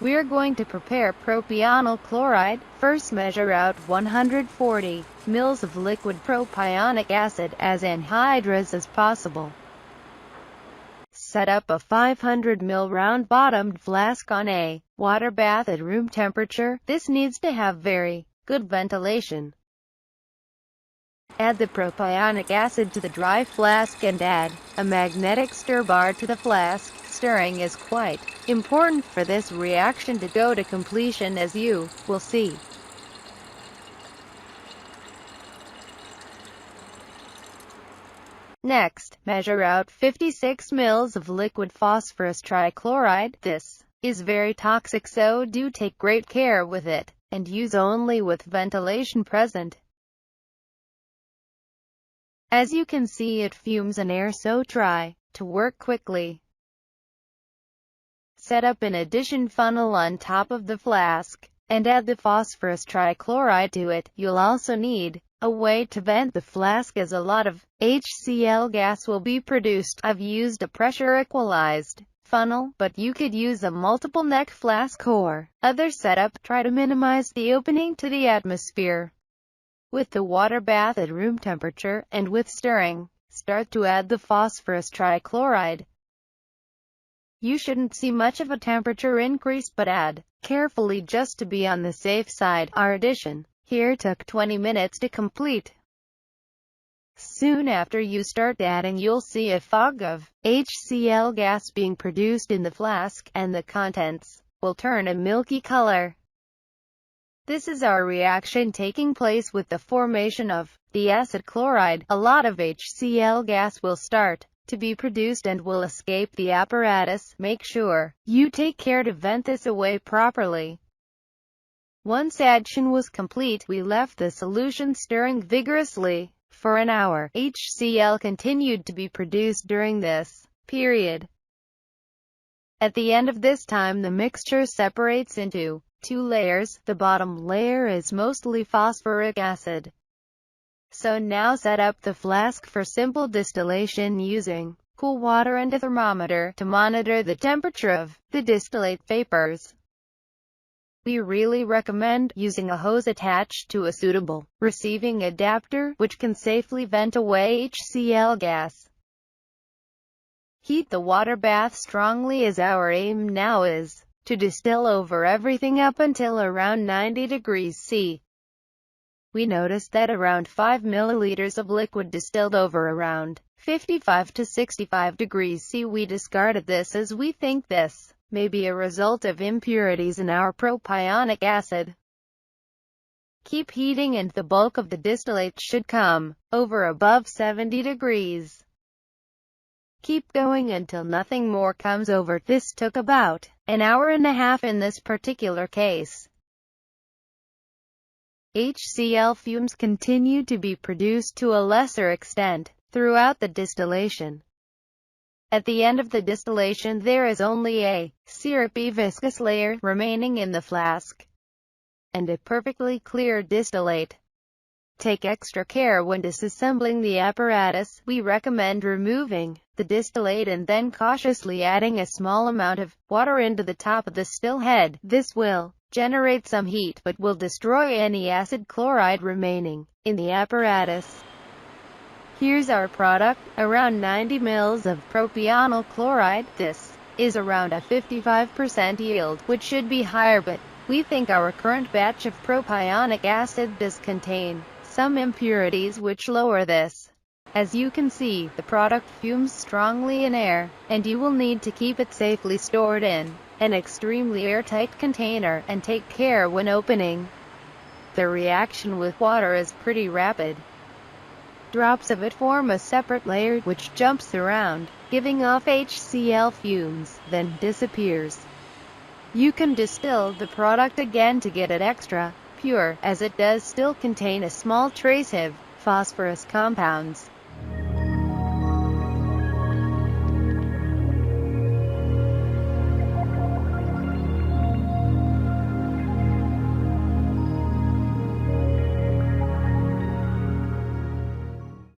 We are going to prepare propionyl chloride. First, measure out 140 ml of liquid propionic acid as anhydrous as possible. Set up a 500 ml round-bottomed flask on a water bath at room temperature. This needs to have very good ventilation. Add the propionic acid to the dry flask and add a magnetic stir bar to the flask. Stirring is quite important for this reaction to go to completion, as you will see. Next, measure out 56 ml of liquid phosphorus trichloride. This is very toxic, so do take great care with it, and use only with ventilation present. As you can see, it fumes and air, so try to work quickly. Set up an addition funnel on top of the flask, and add the phosphorus trichloride to it. You'll also need a way to vent the flask, as a lot of HCl gas will be produced. I've used a pressure equalized funnel, but you could use a multiple neck flask or other setup. Try to minimize the opening to the atmosphere. With the water bath at room temperature, and with stirring, start to add the phosphorus trichloride. You shouldn't see much of a temperature increase, but add carefully just to be on the safe side. Our addition here took 20 minutes to complete. Soon after you start adding, you'll see a fog of HCl gas being produced in the flask, and the contents will turn a milky color. This is our reaction taking place with the formation of the acid chloride. A lot of HCl gas will start to be produced and will escape the apparatus. Make sure you take care to vent this away properly. Once addition was complete, we left the solution stirring vigorously for an hour. HCl continued to be produced during this period. At the end of this time, the mixture separates into two layers. The bottom layer is mostly phosphoric acid. So now set up the flask for simple distillation using cool water and a thermometer to monitor the temperature of the distillate vapors. We really recommend using a hose attached to a suitable receiving adapter, which can safely vent away HCl gas. Heat the water bath strongly, as our aim now is to distill over everything up until around 90 degrees C. We noticed that around 5 milliliters of liquid distilled over around 55 to 65 degrees C. We discarded this, as we think this may be a result of impurities in our propionic acid. Keep heating, and the bulk of the distillate should come over above 70 degrees. Keep going until nothing more comes over. This took about an hour and a half in this particular case. HCl fumes continue to be produced to a lesser extent throughout the distillation. At the end of the distillation, there is only a syrupy viscous layer remaining in the flask, and a perfectly clear distillate. Take extra care when disassembling the apparatus. We recommend removing the distillate and then cautiously adding a small amount of water into the top of the still head. This will generate some heat, but will destroy any acid chloride remaining in the apparatus. Here's our product, around 90 ml of propionyl chloride. This is around a 55% yield, which should be higher, but we think our current batch of propionic acid does contain some impurities which lower this. As you can see, the product fumes strongly in air, and you will need to keep it safely stored in an extremely airtight container, and take care when opening. The reaction with water is pretty rapid. Drops of it form a separate layer which jumps around, giving off HCl fumes, then disappears. You can distill the product again to get it extra pure, as it does still contain a small trace of phosphorus compounds.